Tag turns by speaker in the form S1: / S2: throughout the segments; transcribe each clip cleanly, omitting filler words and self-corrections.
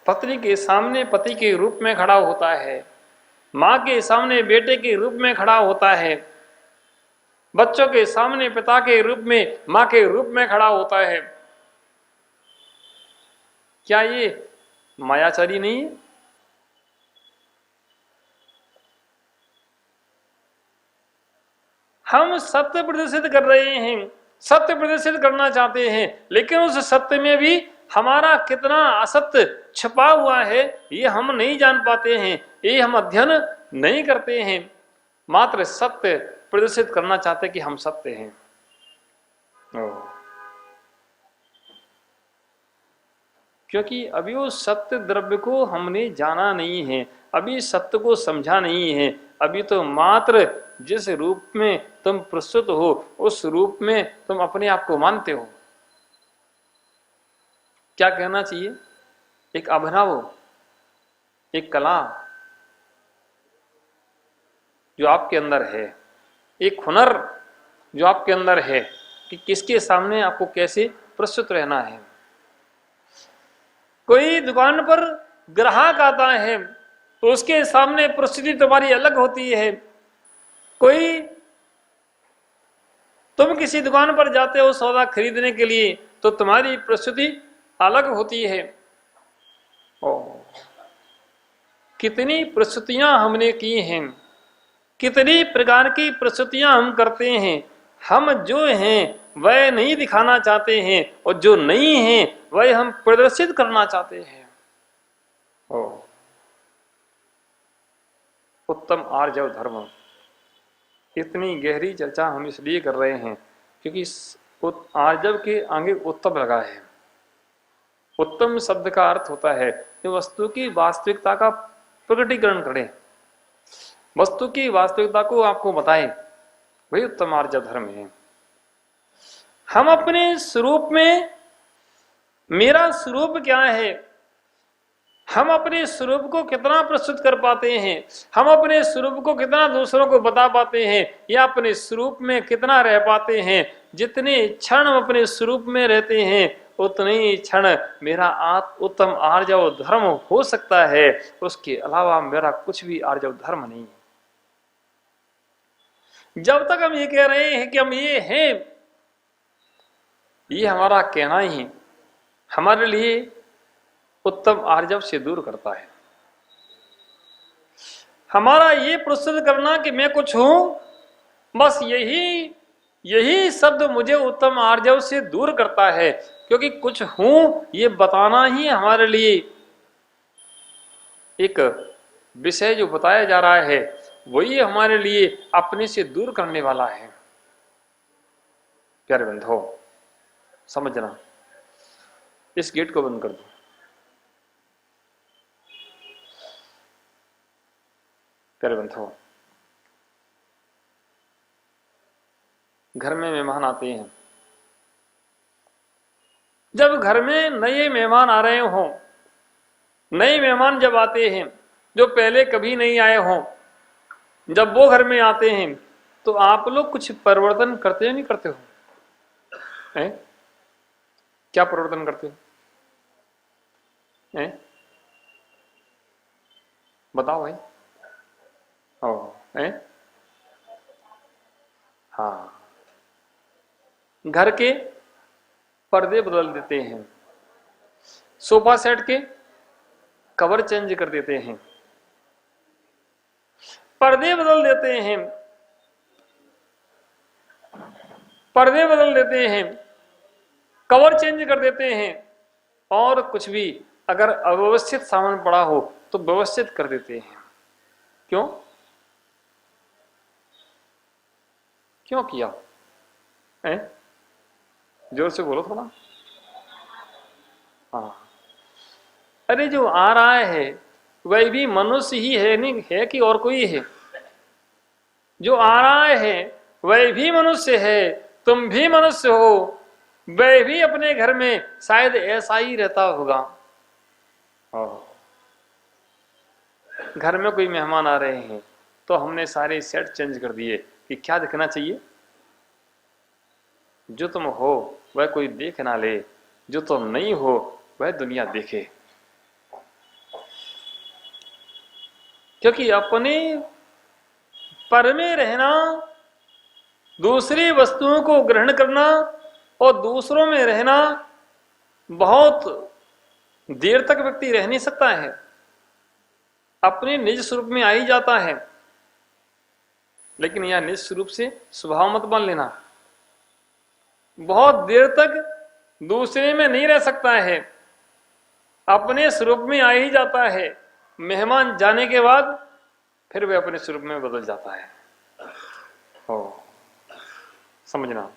S1: पत्नी के सामने पति के रूप में खड़ा होता है, माँ के सामने बेटे के रूप में खड़ा होता है, बच्चों के सामने पिता के रूप में, माँ के रूप में खड़ा होता है। क्या ये मायाचारी नहीं है? हम सत्य प्रदर्शित कर रहे हैं, सत्य प्रदर्शित करना चाहते हैं, लेकिन उस सत्य में भी हमारा कितना असत्य छिपा हुआ है ये हम नहीं जान पाते हैं, ये हम अध्ययन नहीं करते हैं। मात्र सत्य प्रदर्शित करना चाहते कि हम सत्य हैं। क्योंकि अभी उस सत्य द्रव्य को हमने जाना नहीं है, अभी सत्य को समझा नहीं है। अभी तो मात्र जिस रूप में तुम प्रस्तुत हो उस रूप में तुम अपने आप को मानते हो। क्या कहना चाहिए? एक अभिनव, एक कला जो आपके अंदर है, एक हुनर जो आपके अंदर है कि किसके सामने आपको कैसे प्रस्तुत रहना है। कोई दुकान पर ग्राहक आता है तो उसके सामने प्रस्तुति तुम्हारी अलग होती है। कोई तुम किसी दुकान पर जाते हो सौदा खरीदने के लिए तो तुम्हारी प्रस्तुति अलग होती है। कितनी प्रस्तुतियां हमने की हैं, कितनी प्रकार की प्रस्तुतियां हम करते हैं। हम जो हैं वह नहीं दिखाना चाहते हैं और जो नहीं है वह हम प्रदर्शित करना चाहते हैं। उत्तम आर्जव धर्म, इतनी गहरी चर्चा हम इसलिए कर रहे हैं क्योंकि आर्जव के आगे उत्तम लगा है। उत्तम शब्द का अर्थ होता है कि वस्तु की वास्तविकता का प्रकटीकरण करे, वस्तु की वास्तविकता को आपको बताए, वही उत्तम आर्जव धर्म है। हम अपने स्वरूप में, मेरा स्वरूप क्या है, हम अपने स्वरूप को कितना प्रस्तुत कर पाते हैं, हम अपने स्वरूप को कितना दूसरों को बता पाते हैं, या अपने स्वरूप में कितना रह पाते हैं। जितने क्षण हम अपने स्वरूप में रहते हैं उतने ही क्षण मेरा उत्तम आर्जव धर्म हो सकता है। उसके अलावा मेरा कुछ भी आर्जव धर्म नहीं है। जब तक हम ये कह रहे हैं कि हम ये हैं, ये हमारा कहना ही हमारे लिए उत्तम आर्जव से दूर करता है। हमारा ये प्रस्तुत करना कि मैं कुछ हूं, बस यही शब्द मुझे उत्तम आर्जव से दूर करता है। क्योंकि कुछ हूं ये बताना ही हमारे लिए एक विषय जो बताया जा रहा है वही हमारे लिए अपने से दूर करने वाला है। प्यारे बंधुओं, समझना, इस गेट को बंद कर दो। प्यारे बंधुओं, घर में मेहमान आते हैं। जब घर में नए मेहमान आ रहे हों, नए मेहमान जब आते हैं जो पहले कभी नहीं आए हों, जब वो घर में आते हैं तो आप लोग कुछ परिवर्तन करते हो नहीं करते हो? हैं? क्या परिवर्तन करते हो? हैं? बताओ भाई। हैं? हाँ, घर के पर्दे बदल देते हैं, सोफा सेट के कवर चेंज कर देते हैं, पर्दे बदल देते हैं, पर्दे बदल देते हैं, कवर चेंज कर देते हैं, और कुछ भी अगर अव्यवस्थित सामान पड़ा हो तो व्यवस्थित कर देते हैं। क्यों? क्यों किया? जोर से बोलो थोड़ा। हाँ, अरे जो आ रहा है वह भी मनुष्य ही है, नहीं है कि और कोई है? जो आ रहा है वह भी मनुष्य है, तुम भी मनुष्य हो, वह भी अपने घर में शायद ऐसा ही रहता होगा। घर में कोई मेहमान आ रहे हैं तो हमने सारे सेट चेंज कर दिए कि क्या दिखना चाहिए? जो तुम हो वह कोई देख ना ले, जो तुम नहीं हो वह दुनिया देखे। क्योंकि अपने पर में रहना, दूसरी वस्तुओं को ग्रहण करना और दूसरों में रहना, बहुत देर तक व्यक्ति रह नहीं सकता है, अपने निज स्वरूप में आ ही जाता है। लेकिन यह निज स्वरूप से स्वभाव मत मान लेना, बहुत देर तक दूसरे में नहीं रह सकता है, अपने स्वरूप में आ ही जाता है। मेहमान जाने के बाद फिर वह अपने स्वरूप में बदल जाता है। ओ समझना,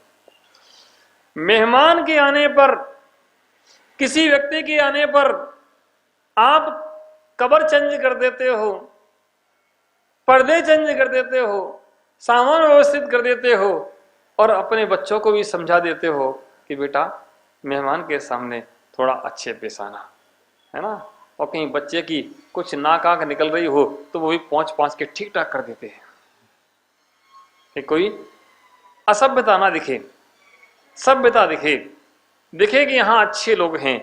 S1: मेहमान के आने पर, किसी व्यक्ति के आने पर आप कबर चेंज कर देते हो, पर्दे चेंज कर देते हो, सामान व्यवस्थित कर देते हो और अपने बच्चों को भी समझा देते हो कि बेटा मेहमान के सामने थोड़ा अच्छे पेश आना, है ना। और कहीं बच्चे की कुछ नाक आंख निकल रही हो तो वो भी पहुंच पहुंच के ठीक ठाक कर देते हैं कि कोई असभ्यता ना दिखे, सभ्यता दिखे, दिखे कि यहां अच्छे लोग हैं।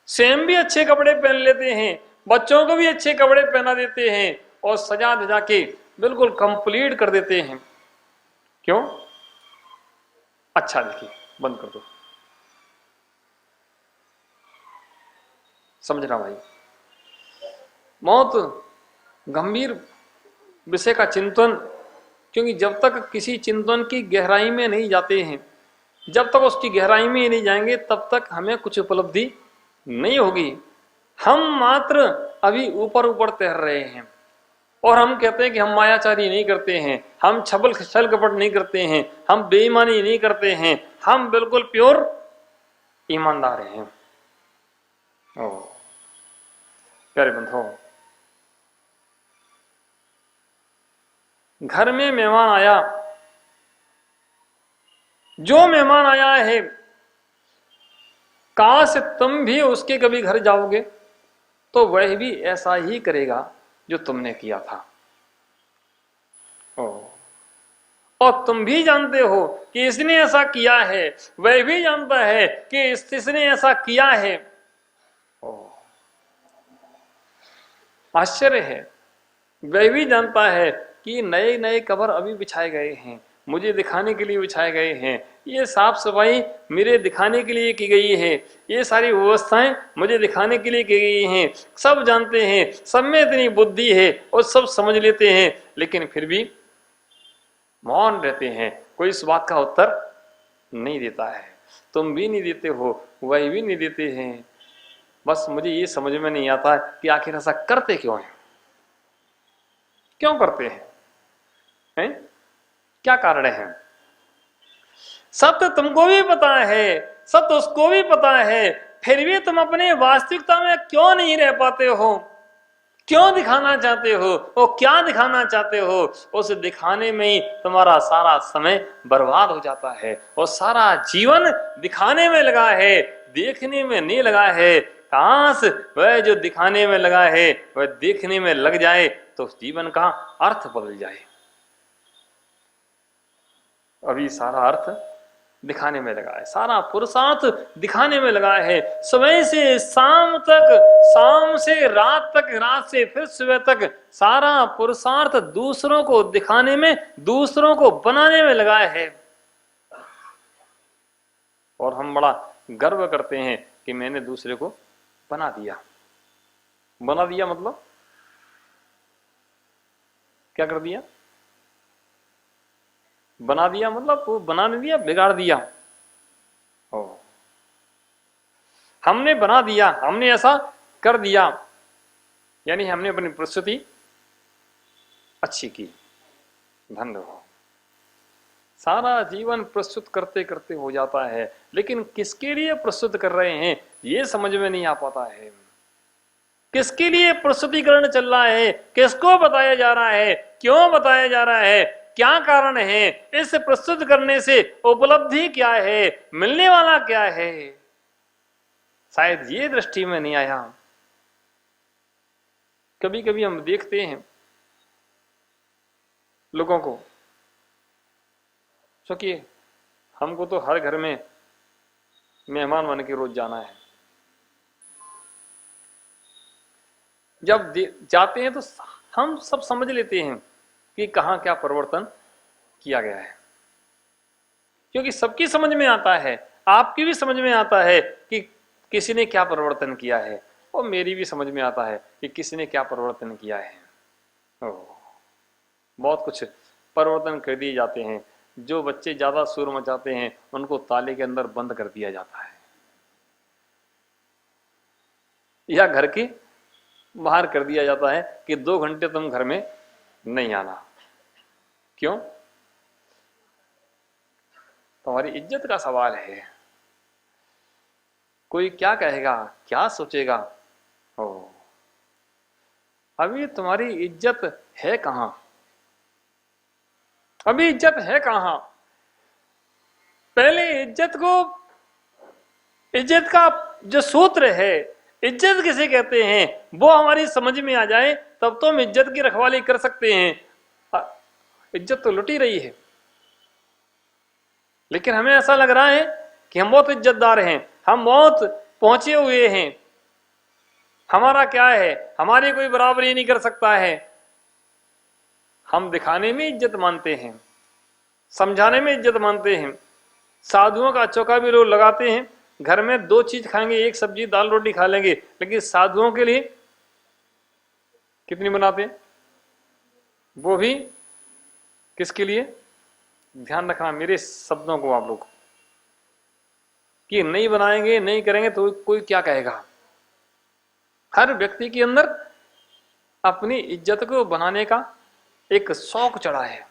S1: स्वयं भी अच्छे कपड़े पहन लेते हैं, बच्चों को भी अच्छे कपड़े पहना देते हैं और सजा धजा के बिल्कुल कंप्लीट कर देते हैं। क्यों? अच्छा देखिए, बंद कर दो। समझना भाई, बहुत गंभीर विषय का चिंतन, क्योंकि जब तक किसी चिंतन की गहराई में नहीं जाते हैं, जब तक उसकी गहराई में नहीं जाएंगे तब तक हमें कुछ उपलब्धि नहीं होगी। हम मात्र अभी ऊपर ऊपर तैर रहे हैं और हम कहते हैं कि हम मायाचारी नहीं करते हैं, हम छल कपट नहीं करते हैं, हम बेईमानी नहीं करते हैं, हम बिल्कुल प्योर ईमानदार हैं। ओ प्यारे बंधुओं, घर में मेहमान आया, जो मेहमान आया है, काश तुम भी उसके कभी घर जाओगे तो वह भी ऐसा ही करेगा जो तुमने किया था। और तुम भी जानते हो कि इसने ऐसा किया है, वह भी जानता है कि इसने ऐसा किया है। आश्चर्य है, वह भी जानता है कि नए नए कवर अभी बिछाए गए हैं, मुझे दिखाने के लिए बिछाए गए हैं, ये साफ सफाई मेरे दिखाने के लिए की गई है, ये सारी व्यवस्थाएं मुझे दिखाने के लिए की गई हैं। सब जानते हैं, सब में इतनी बुद्धि है और सब समझ लेते हैं, लेकिन फिर भी मौन रहते हैं, कोई इस बात का उत्तर नहीं देता है। तुम भी नहीं देते हो, वह भी नहीं देते हैं। बस मुझे ये समझ में नहीं आता कि आखिर ऐसा करते क्यों हैं, क्यों करते हैं? क्या कारण है? सब तो तुमको भी पता है, सब तो उसको भी पता है, फिर भी तुम अपने वास्तविकता में क्यों नहीं रह पाते हो? क्यों दिखाना चाहते हो? वो क्या दिखाना चाहते हो? उस दिखाने में ही तुम्हारा सारा समय बर्बाद हो जाता है और सारा जीवन दिखाने में लगा है, देखने में नहीं लगा है। काश वह जो दिखाने में लगा है वह देखने में लग जाए तो जीवन का अर्थ बदल जाए। अभी सारा अर्थ दिखाने में लगा है, सारा पुरुषार्थ दिखाने में लगा है। सुबह से शाम तक, शाम से रात तक, रात से फिर सुबह तक सारा पुरुषार्थ दूसरों को दिखाने में, दूसरों को बनाने में लगा है। और हम बड़ा गर्व करते हैं कि मैंने दूसरे को बना दिया। बना दिया मतलब क्या कर दिया? बना दिया मतलब वो बना नहीं दिया, बिगाड़ दिया। हमने बना दिया, हमने ऐसा कर दिया, यानी हमने अपनी प्रस्तुति अच्छी की। धन्य हो। सारा जीवन प्रस्तुत करते करते हो जाता है, लेकिन किसके लिए प्रस्तुत कर रहे हैं ये समझ में नहीं आ पाता है। किसके लिए प्रस्तुतिकरण चल रहा है, किसको बताया जा रहा है, क्यों बताया जा रहा है, क्या कारण है, इस प्रस्तुत करने से उपलब्धि क्या है, मिलने वाला क्या है, शायद ये दृष्टि में नहीं आया। कभी कभी हम देखते हैं लोगों को, क्योंकि हमको तो हर घर में मेहमान बन के रोज जाना है। जब जाते हैं तो हम सब समझ लेते हैं कि कहाँ क्या परिवर्तन किया गया है, क्योंकि सबकी समझ में आता है, आपकी भी समझ में आता है कि किसी ने क्या परिवर्तन किया है, और मेरी भी समझ में आता है कि किसी ने क्या परिवर्तन किया है। बहुत कुछ परिवर्तन कर दिए जाते हैं। जो बच्चे ज्यादा शोर मचाते हैं उनको ताले के अंदर बंद कर दिया जाता है, या घर के बाहर कर दिया जाता है कि 2 घंटे तुम घर में नहीं आना। क्यों? तुम्हारी इज्जत का सवाल है। कोई क्या कहेगा, क्या सोचेगा? हो, अभी तुम्हारी इज्जत है कहां? अभी इज्जत है कहां? पहले इज्जत का जो सूत्र है, इज्जत किसे कहते हैं, वो हमारी समझ में आ जाए तब तो हम इज्जत की रखवाली कर सकते हैं। इज्जत तो लुटी रही है, लेकिन हमें ऐसा लग रहा है कि हम बहुत इज्जतदार हैं, हम बहुत पहुंचे हुए हैं, हमारा क्या है, हमारी कोई बराबरी नहीं कर सकता है। हम दिखाने में इज्जत मानते हैं, समझाने में इज्जत मानते हैं। साधुओं का चौका भी लोग लगाते हैं, घर में 2 चीज खाएंगे, एक सब्जी दाल रोटी खा लेंगे, लेकिन साधुओं के लिए कितनी बनाते हैं? वो भी किसके लिए? ध्यान रखना मेरे शब्दों को आप लोग, कि नहीं बनाएंगे, नहीं करेंगे तो कोई क्या कहेगा। हर व्यक्ति के अंदर अपनी इज्जत को बनाने का एक शौक चढ़ा है।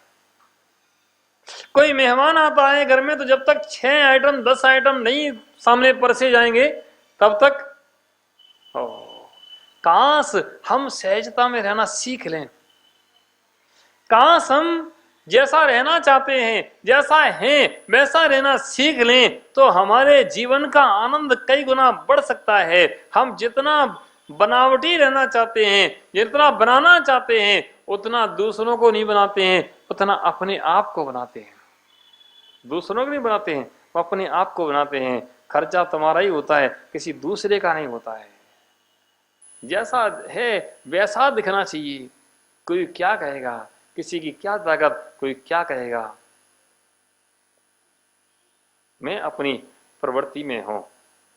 S1: कोई मेहमान आता है घर में तो जब तक 6 आइटम 10 आइटम नहीं सामने परसे जाएंगे तब तक काश हम सहजता में रहना सीख लें। काश हम जैसा रहना चाहते हैं, जैसा है वैसा रहना सीख लें तो हमारे जीवन का आनंद कई गुना बढ़ सकता है। हम जितना बनावटी रहना चाहते हैं, जितना बनाना चाहते हैं, उतना दूसरों को नहीं बनाते हैं, उतना अपने आप को बनाते हैं। दूसरों को नहीं बनाते हैं, वो अपने आप को बनाते हैं। खर्चा तुम्हारा ही होता है, किसी दूसरे का नहीं होता है। जैसा है वैसा दिखना चाहिए। कोई क्या कहेगा, किसी की क्या ताकत, कोई क्या कहेगा। मैं अपनी प्रवृत्ति में हूं,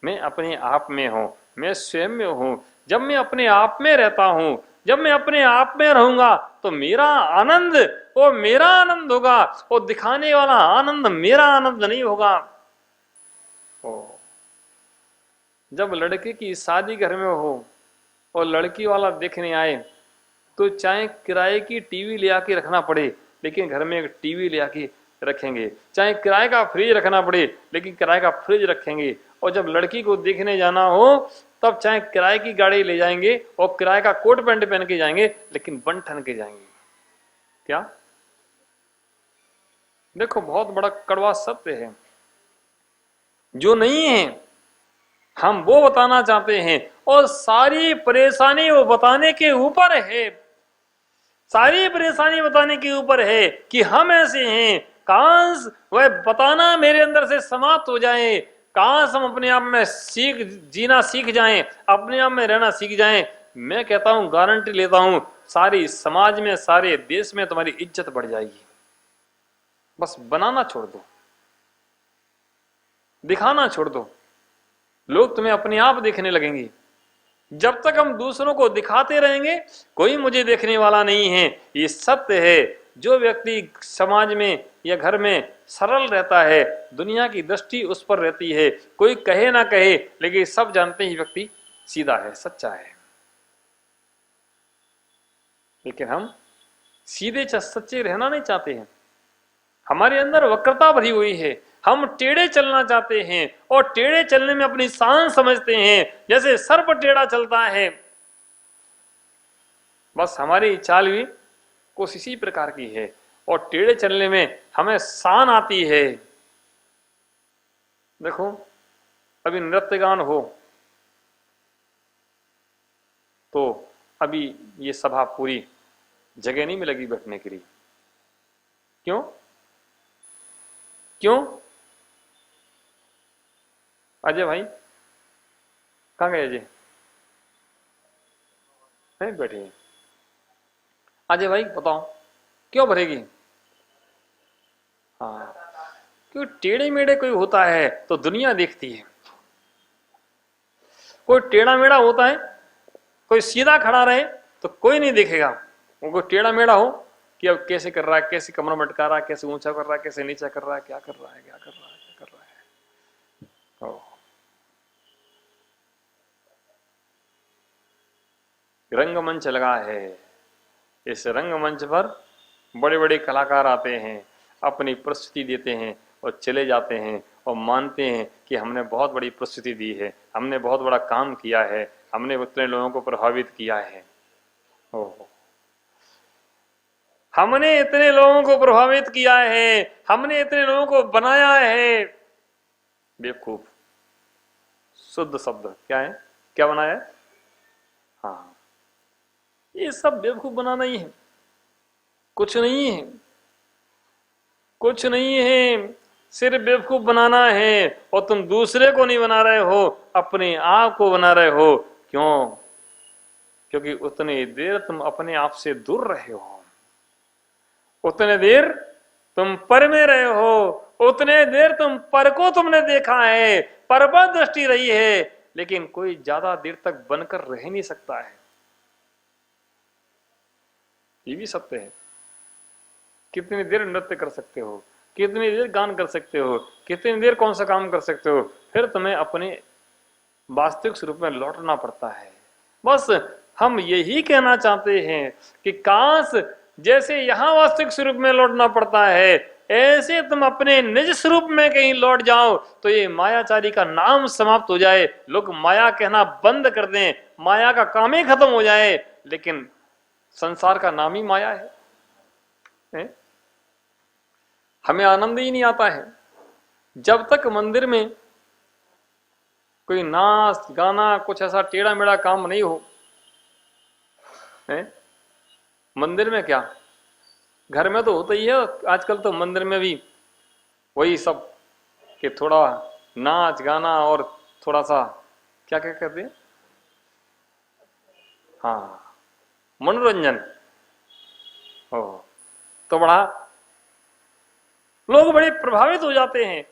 S1: मैं अपने आप में हूं, मैं स्वयं में हूं। जब मैं अपने आप में रहता हूं, जब मैं अपने आप में रहूंगा तो मेरा आनंद वो मेरा आनंद होगा, वो दिखाने वाला आनंद मेरा आनंद नहीं होगा। जब लड़के की शादी घर में हो और लड़की वाला देखने आए तो चाहे किराए की टीवी ले आके रखना पड़े, लेकिन घर में एक टीवी ले आके रखेंगे। चाहे किराए का फ्रिज रखना पड़े, लेकिन किराए का फ्रिज रखेंगे। और जब लड़की को देखने जाना हो तब चाहे किराए की गाड़ी ले जाएंगे और किराए का कोट पैंट पहन के जाएंगे, लेकिन बन ठन के जाएंगे। क्या? देखो, बहुत बड़ा कड़वा सत्य है। जो नहीं है हम वो बताना चाहते हैं, और सारी परेशानी वो बताने के ऊपर है। सारी परेशानी बताने के ऊपर है कि हम ऐसे हैं। काश वह बताना मेरे अंदर से समाप्त हो जाए। काश हम अपने आप में जीना सीख जाएं, अपने आप में रहना सीख जाएं। मैं कहता हूं, गारंटी लेता हूं, सारी समाज में, सारे देश में तुम्हारी इज्जत बढ़ जाएगी। बस बनाना छोड़ दो, दिखाना छोड़ दो, लोग तुम्हें अपने आप देखने लगेंगे। जब तक हम दूसरों को दिखाते रहेंगे कोई मुझे देखने वाला नहीं है, ये सत्य है। जो व्यक्ति समाज में या घर में सरल रहता है, दुनिया की दृष्टि उस पर रहती है। कोई कहे ना कहे, लेकिन सब जानते हैं व्यक्ति सीधा है, सच्चा है। लेकिन हम सीधे सच्चे रहना नहीं चाहते हैं। हमारे अंदर वक्रता भरी हुई है, हम टेढ़े चलना चाहते हैं, और टेढ़े चलने में अपनी शान समझते हैं। जैसे सर्प टेढ़ा चलता है, बस हमारी चाल भी कुछ इसी प्रकार की है, और टेढ़े चलने में हमें शान आती है। देखो, अभी नृत्य गान हो तो अभी ये सभा पूरी जगह नहीं मिलेगी बैठने के लिए। क्यों? क्यों? अजय भाई कहाँ गए? अजय नहीं बैठी है। अजय भाई बताओ क्यों भरेगी? हाँ, क्योंकि टेढ़े मेढ़े कोई होता है तो दुनिया देखती है, कोई टेढ़ा मेढ़ा होता है, कोई सीधा खड़ा रहे तो कोई नहीं देखेगा। वो कोई टेढ़ा मेढ़ा हो कि अब कैसे कर रहा है, कैसे कमर मटका रहा है, कैसे ऊंचा कर रहा है, कैसे नीचा कर रहा है, क्या कर रहा है, क्या कर रहा है, क्या कर रहा है। ओ, रंगमंच लगा है, इस रंगमंच पर बड़े बड़े कलाकार आते हैं, अपनी प्रस्तुति देते हैं और चले जाते हैं और मानते हैं कि हमने बहुत बड़ी प्रस्तुति दी है, हमने बहुत बड़ा काम किया है, हमने उतने लोगों को प्रभावित किया है। ओहो, हमने इतने लोगों को प्रभावित किया है, हमने इतने लोगों को बनाया है। बेवकूफ, शुद्ध शब्द क्या है, क्या बनाया है? हाँ, ये सब बेवकूफ बनाना ही है, कुछ नहीं है, कुछ नहीं है, सिर्फ बेवकूफ बनाना है। और तुम दूसरे को नहीं बना रहे हो, अपने आप को बना रहे हो। क्यों? क्योंकि उतनी देर तुम अपने आप से दूर रहे हो, उतने देर तुम पर में रहे हो, उतने देर तुम पर को तुमने देखा है, पर दृष्टि रही है। लेकिन कोई ज्यादा देर तक बनकर रह नहीं सकता है, ये भी सत्य है। कितनी देर नृत्य कर सकते हो, कितनी देर गान कर सकते हो, कितनी देर कौन सा काम कर सकते हो, फिर तुम्हें अपने वास्तविक स्वरूप में लौटना पड़ता है। बस हम यही कहना चाहते हैं कि काश जैसे यहां वास्तविक स्वरूप में लौटना पड़ता है, ऐसे तुम अपने निज स्वरूप में कहीं लौट जाओ तो ये मायाचारी का नाम समाप्त हो जाए, लोग माया कहना बंद कर दें, माया का काम ही खत्म हो जाए। लेकिन संसार का नाम ही माया है। हमें आनंद ही नहीं आता है जब तक मंदिर में कोई नाच गाना कुछ ऐसा टेढ़ा मेढ़ा काम नहीं हो। मंदिर में क्या, घर में तो होता ही है, आजकल तो मंदिर में भी वही सब कि थोड़ा नाच गाना और थोड़ा सा क्या क्या कहते हैं, हाँ, मनोरंजन। ओ, तो बड़ा लोग बड़े प्रभावित हो जाते हैं।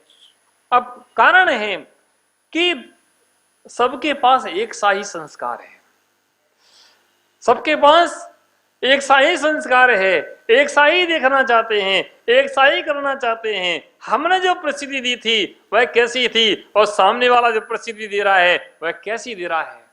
S1: अब कारण है कि सबके पास एक सा ही संस्कार है, सबके पास एक सा ही संस्कार है, एक सा ही देखना चाहते हैं, एक सा ही करना चाहते हैं। हमने जो प्रसिद्धि दी थी वह कैसी थी और सामने वाला जो प्रसिद्धि दे रहा है वह कैसी दे रहा है।